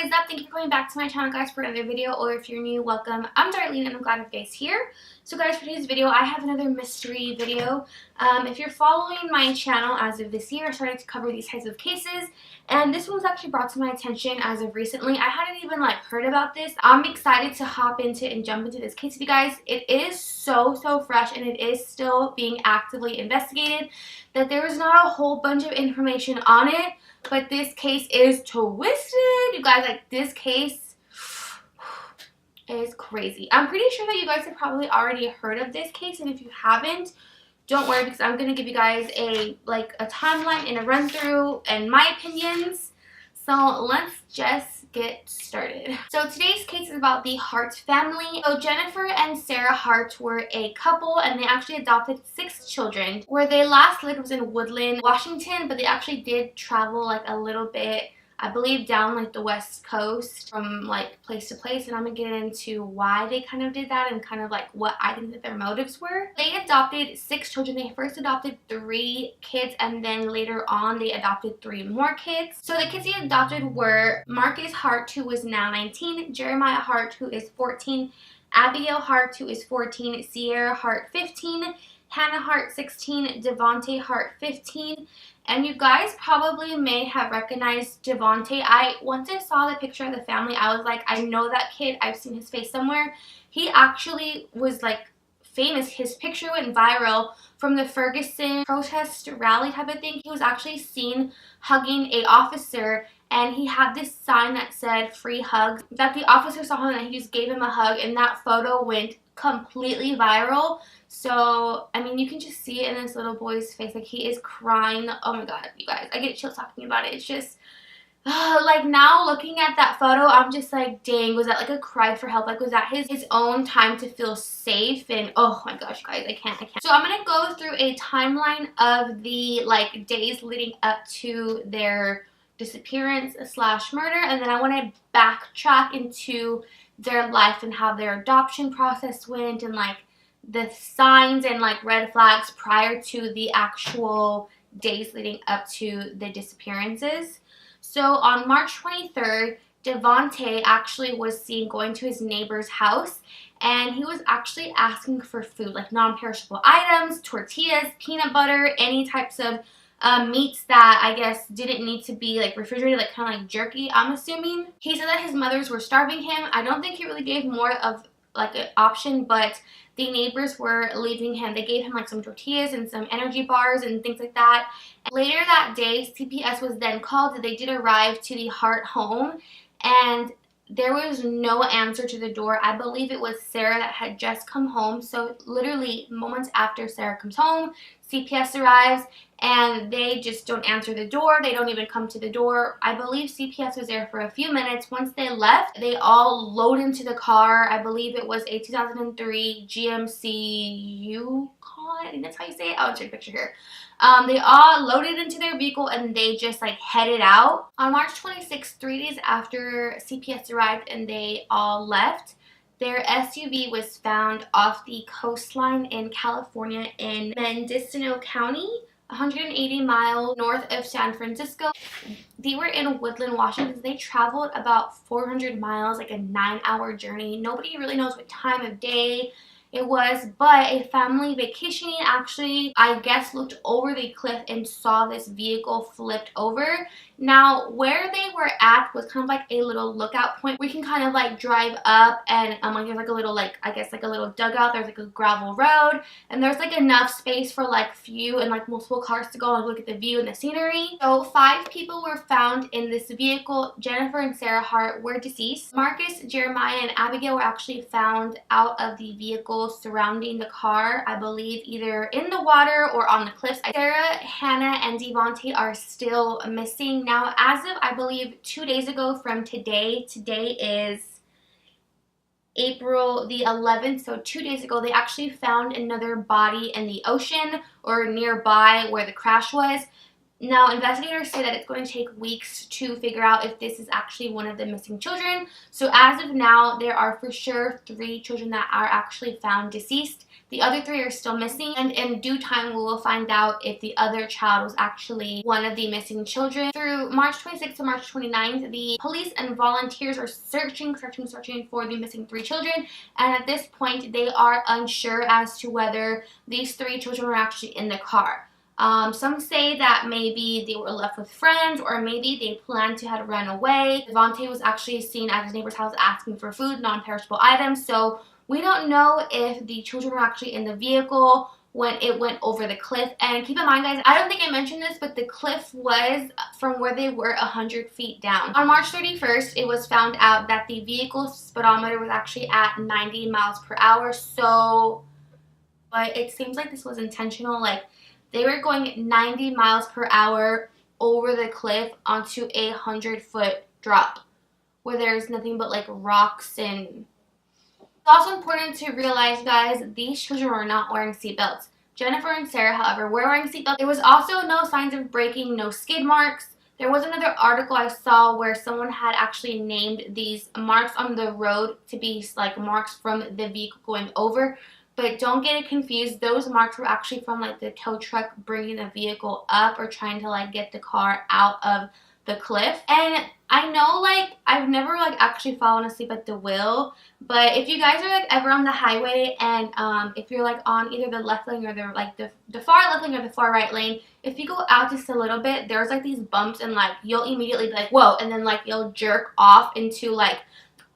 What is up? Thank you for coming back to my channel, guys, for another video, or if you're new, welcome. I'm Darlene and I'm glad you guys here. So guys, for today's video, I have another mystery video. If you're following my channel as of this year, I started to cover these types of cases, and this one was actually brought to my attention as of recently. I hadn't even heard about this. I'm excited to hop into and jump into this case with you guys. It is so fresh, and it is still being actively investigated. That there is not a whole bunch of information on it, but this case is twisted. You guys, this case is crazy. I'm pretty sure that you guys have probably already heard of this case, and if you haven't, don't worry, because I'm going to give you guys a timeline and a run through and my opinions. So let's just get started. So today's case is about the Hart family. So Jennifer and Sarah Hart were a couple, and they actually adopted 6 children. Where they last lived was in Woodland, Washington, but they actually did travel a little bit, I believe, down the west coast from place to place, and I'm gonna get into why they kind of did that and kind of what I think that their motives were. They adopted 6 children. They first adopted 3 kids, and then later on they adopted 3 more kids. So the kids they adopted were Marcus Hart, who is now 19, Jeremiah Hart, who is 14, Abigail Hart, who is 14, Sierra Hart, 15, Hannah Hart, 16, Devontae Hart, 15. And you guys probably may have recognized Devontae. Once I saw the picture of the family, I was like, I know that kid. I've seen his face somewhere. He actually was famous. His picture went viral from the Ferguson protest rally type of thing. He was actually seen hugging a officer, and he had this sign that said free hugs. That the officer saw him and he just gave him a hug, and that photo went completely viral. So, I mean, you can just see it in this little boy's face. He is crying. Oh my god, you guys. I get chills talking about it. It's just, now looking at that photo, I'm just dang, was that a cry for help? Was that his own time to feel safe? And oh my gosh, guys, I can't. So I'm going to go through a timeline of the, days leading up to their disappearance / murder, and then I want to backtrack into their life and how their adoption process went, and the signs and red flags prior to the actual days leading up to the disappearances. So on March 23rd, Devontae actually was seen going to his neighbor's house, and he was actually asking for food, non-perishable items, tortillas, peanut butter, any types of meats that I guess didn't need to be refrigerated, kind of like jerky, I'm assuming. He said that his mothers were starving him. I don't think he really gave more of an option, but the neighbors were leaving him. They gave him some tortillas and some energy bars and things like that. And later that day, CPS was then called. They did arrive to the Hart home, and there was no answer to the door. I believe it was Sarah that had just come home. So literally moments after Sarah comes home, CPS arrives, and they just don't answer the door. They don't even come to the door. I believe CPS was there for a few minutes. Once they left, they all load into the car. I believe it was a 2003 GMC Yukon. I think that's how you say it. I'll check a picture here. They all loaded into their vehicle, and they just headed out. On March 26th, 3 days after CPS arrived and they all left, their SUV was found off the coastline in California in Mendocino County, 180 miles north of San Francisco. They were in Woodland, Washington. They traveled about 400 miles, a 9-hour journey. Nobody really knows what time of day it was, but a family vacationing actually, I guess, looked over the cliff and saw this vehicle flipped over. Now, where they were at was kind of a little lookout point. We can kind of drive up, and there's a little I guess a little dugout. There's a gravel road, and there's enough space for few and multiple cars to go and look at the view and the scenery. So 5 people were found in this vehicle. Jennifer and Sarah Hart were deceased. Marcus, Jeremiah, and Abigail were actually found out of the vehicle surrounding the car, I believe either in the water or on the cliffs. Sarah, Hannah, and Devontae are still missing. Now, as of, I believe, 2 days ago from today is April the 11th, so 2 days ago, they actually found another body in the ocean or nearby where the crash was. Now, investigators say that it's going to take weeks to figure out if this is actually one of the missing children. So as of now, there are for sure 3 children that are actually found deceased. The other 3 are still missing, and in due time we will find out if the other child was actually one of the missing children. Through March 26th to March 29th, the police and volunteers are searching for the missing 3 children, and at this point they are unsure as to whether these 3 children were actually in the car. Some say that maybe they were left with friends, or maybe they planned to have run away. Devontae was actually seen at his neighbor's house asking for food, non-perishable items, so we don't know if the children were actually in the vehicle when it went over the cliff. And keep in mind, guys, I don't think I mentioned this, but the cliff was from where they were 100 feet down. On March 31st, it was found out that the vehicle speedometer was actually at 90 miles per hour, but it seems like this was intentional. Like, they were going 90 miles per hour over the cliff onto a 100-foot drop where there's nothing but like rocks. And it's also important to realize, guys, these children were not wearing seatbelts. Jennifer and Sarah, however, were wearing seatbelts. There was also no signs of braking, no skid marks. There was another article I saw where someone had actually named these marks on the road to be like marks from the vehicle going over. But don't get it confused. Those marks were actually from like the tow truck bringing the vehicle up or trying to like get the car out of the cliff. And I know, like, I've never like actually fallen asleep at the wheel, but if you guys are like ever on the highway and if you're like on either the left lane or the far left lane or the far right lane, if you go out just a little bit, there's like these bumps and like you'll immediately be like, whoa, and then like you'll jerk off into like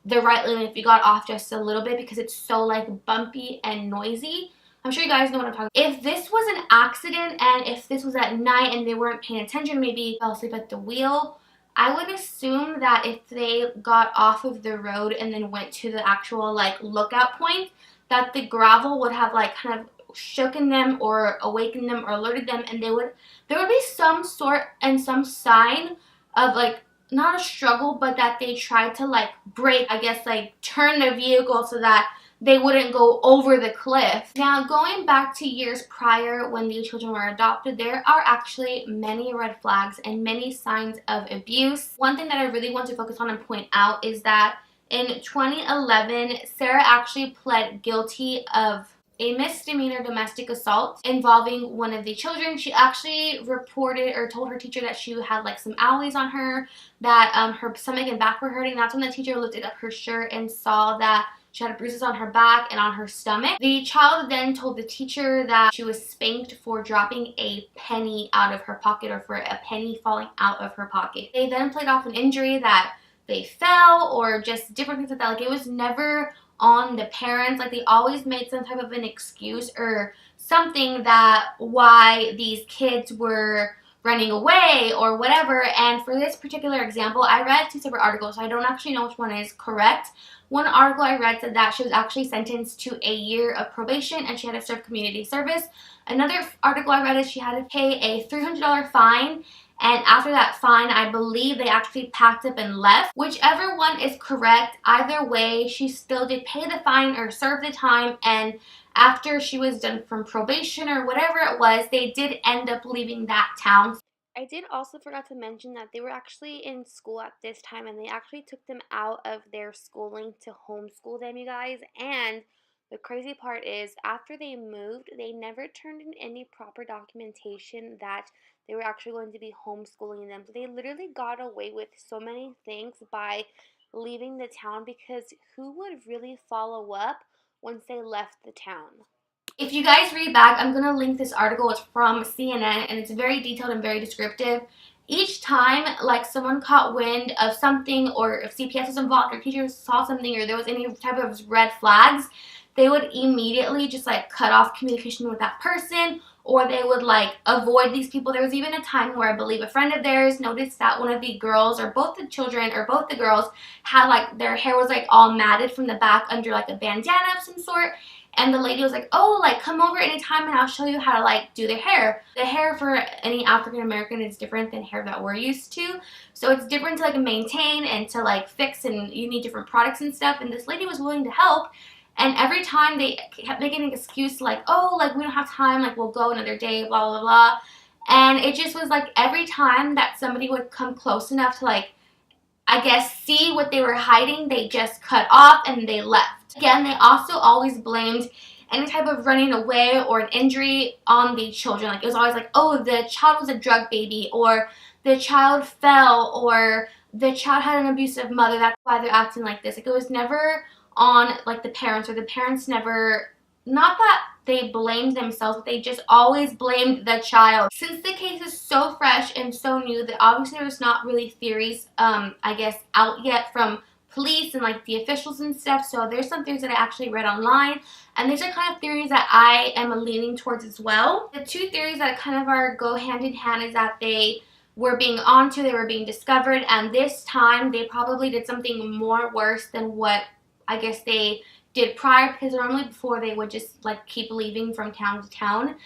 the right lane if you got off just a little bit because it's so like bumpy and noisy. I'm sure you guys know what I'm talking about. If this was an accident and if this was at night and they weren't paying attention, maybe fell asleep at the wheel, I would assume that if they got off of the road and then went to the actual like lookout point, that the gravel would have like kind of shooken them or awakened them or alerted them, and there would be some sort and some sign of like, not a struggle, but that they tried to like brake, I guess like turn the vehicle so that they wouldn't go over the cliff. Now, going back to years prior when these children were adopted, there are actually many red flags and many signs of abuse. One thing that I really want to focus on and point out is that in 2011, Sarah actually pled guilty of a misdemeanor domestic assault involving one of the children. She actually reported or told her teacher that she had like some owies on her, that her stomach and back were hurting. That's when the teacher lifted up her shirt and saw that she had bruises on her back and on her stomach. The child then told the teacher that she was spanked for dropping a penny out of her pocket, or for a penny falling out of her pocket. They then played off an injury that they fell or just different things like that. Like, it was never on the parents. Like, they always made some type of an excuse or something that why these kids were running away or whatever. And for this particular example, I read 2 separate articles, so I don't actually know which one is correct. One article I read said that she was actually sentenced to a year of probation and she had to serve community service. Another article I read is she had to pay a $300 fine, and after that fine, I believe they actually packed up and left. Whichever one is correct, either way, she still did pay the fine or serve the time, and after she was done from probation or whatever it was, they did end up leaving that town. I did also forgot to mention that they were actually in school at this time, and they actually took them out of their schooling to homeschool them, you guys. And the crazy part is, after they moved, they never turned in any proper documentation that they were actually going to be homeschooling them. So they literally got away with so many things by leaving the town, because who would really follow up once they left the town? If you guys read back, I'm going to link this article. It's from CNN, and it's very detailed and very descriptive. Each time, like, someone caught wind of something, or if CPS was involved, or teachers saw something, or there was any type of red flags, they would immediately just, like, cut off communication with that person, or they would, like, avoid these people. There was even a time where I believe a friend of theirs noticed that one of the girls, or both the children, or both the girls, had, like, their hair was, like, all matted from the back under, like, a bandana of some sort. And the lady was like, oh, like, come over anytime and I'll show you how to, like, do their hair. The hair for any African American is different than hair that we're used to. So it's different to, like, maintain and to, like, fix, and you need different products and stuff. And this lady was willing to help. And every time they kept making an excuse like, oh, like, we don't have time, like, we'll go another day, blah, blah, blah. And it just was like every time that somebody would come close enough to like, I guess, see what they were hiding, they just cut off and they left. Again, they also always blamed any type of running away or an injury on the children. Like, it was always like, oh, the child was a drug baby, or the child fell, or the child had an abusive mother, that's why they're acting like this. Like, it was never on like the parents, or the parents never, not that they blamed themselves, but they just always blamed the child. Since the case is so fresh and so new, that obviously there's not really theories, I guess, out yet from police and like the officials and stuff. So there's some theories that I actually read online, and these are kind of theories that I am leaning towards as well. The two theories that kind of are go hand in hand is that they were being onto, they were being discovered, and this time they probably did something more worse than what I guess they did prior, because normally before they would just like keep leaving from town to town.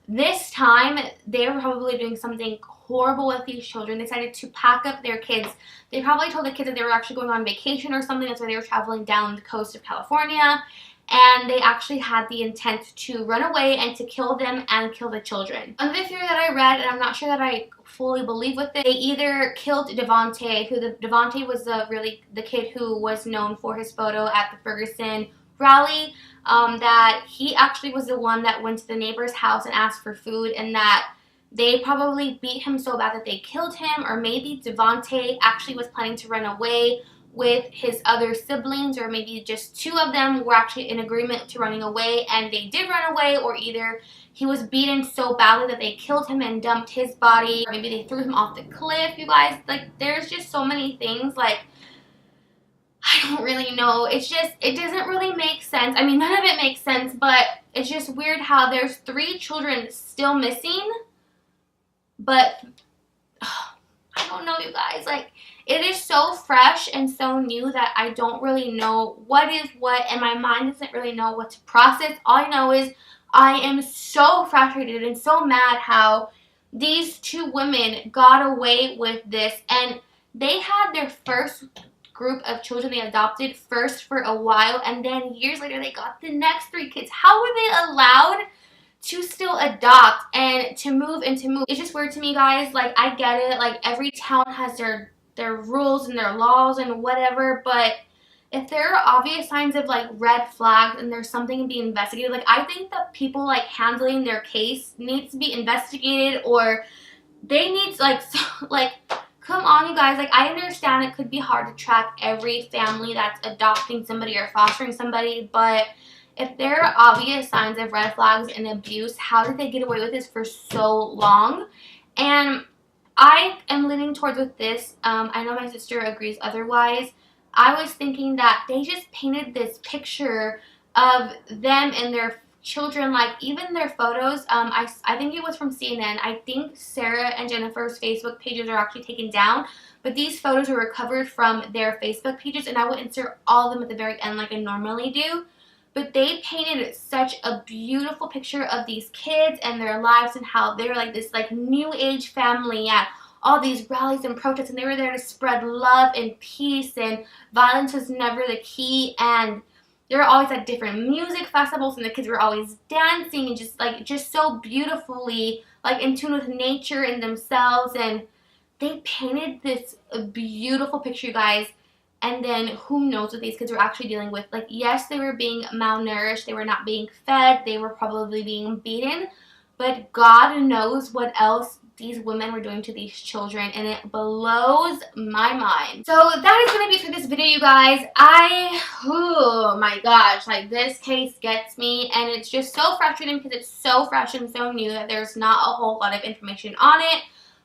This time they were probably doing something horrible with these children. They decided to pack up their kids. They probably told the kids that they were actually going on vacation or something. That's why they were traveling down the coast of California. And they actually had the intent to run away and to kill them and kill the children. Another theory that I read, and I'm not sure that I fully believe with it, they either killed Devontae, Devontae was the kid who was known for his photo at the Ferguson rally, that he actually was the one that went to the neighbor's house and asked for food, and that they probably beat him so bad that they killed him. Or maybe Devontae actually was planning to run away with his other siblings, or maybe just two of them were actually in agreement to running away and they did run away, or either he was beaten so badly that they killed him and dumped his body, or maybe they threw him off the cliff. You guys, like, there's just so many things. Like, I don't really know. It's just, it doesn't really make sense. I mean, none of it makes sense, but it's just weird how there's 3 children still missing, but I don't know, you guys. Like, it is so fresh and so new that I don't really know what is what, and my mind doesn't really know what to process. All I know is I am so frustrated and so mad how these 2 women got away with this, and they had their first group of children they adopted first for a while, and then years later they got the next 3 kids. How were they allowed to still adopt and to move and to move? It's just weird to me, guys. Like, I get it, like, every town has their rules and their laws and whatever, but if there are obvious signs of like red flags and there's something to be investigated, like, I think that people like handling their case needs to be investigated, or they need to like like, come on, you guys. Like, I understand it could be hard to track every family that's adopting somebody or fostering somebody, but if there are obvious signs of red flags and abuse, how did they get away with this for so long? And I am leaning towards with this. I know my sister agrees otherwise. I was thinking that they just painted this picture of them and their children, like even their photos. I think it was from CNN. I think Sarah and Jennifer's Facebook pages are actually taken down, but these photos were recovered from their Facebook pages, and I will insert all of them at the very end like I normally do. But they painted such a beautiful picture of these kids and their lives, and how they were like this like new age family at all these rallies and protests, and they were there to spread love and peace, and violence was never the key, and they were always at different music festivals, and the kids were always dancing and just so beautifully like in tune with nature and themselves. And they painted this beautiful picture, you guys. And then who knows what these kids were actually dealing with. Like, yes, they were being malnourished, they were not being fed, they were probably being beaten, but God knows what else these women were doing to these children, and it blows my mind. So that is going to be for this video, you guys. Oh my gosh, like, this case gets me, and it's just so frustrating because it's so fresh and so new that there's not a whole lot of information on it.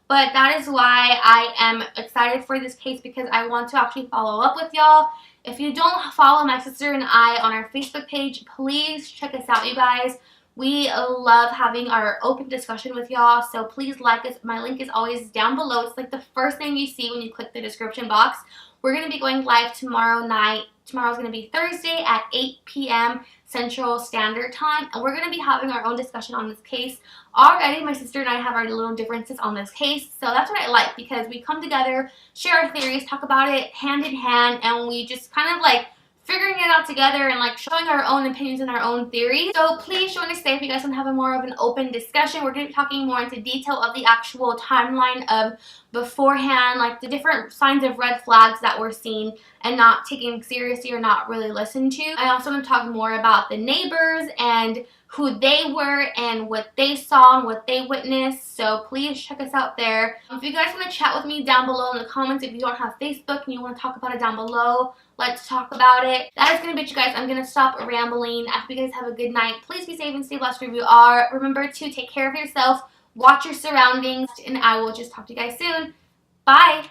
But that is why I am excited for this case, because I want to actually follow up with y'all. If you don't follow my sister and I on our Facebook page, please check us out, you guys. We love having our open discussion with y'all, so please like us. My link is always down below. It's like the first thing you see when you click the description box. We're going to be going live tomorrow night. Tomorrow's going to be Thursday at 8 p.m. Central Standard Time, and we're going to be having our own discussion on this case. Already, my sister and I have our little differences on this case, so that's what I like, because we come together, share our theories, talk about it hand in hand, and we just kind of like figuring it out together and like showing our own opinions and our own theories. So please join us today if you guys want to have a more of an open discussion. We're going to be talking more into detail of the actual timeline of beforehand, like the different signs of red flags that we're seeing and not taking seriously or not really listened to. I also want to talk more about the neighbors and who they were and what they saw and what they witnessed. So please check us out there. If you guys want to chat with me down below in the comments, if you don't have Facebook and you want to talk about it down below, let's talk about it. That is going to be it, you guys. I'm going to stop rambling. I hope you guys have a good night. Please be safe and stay blessed wherever you are. Remember to take care of yourself, watch your surroundings, and I will just talk to you guys soon. Bye!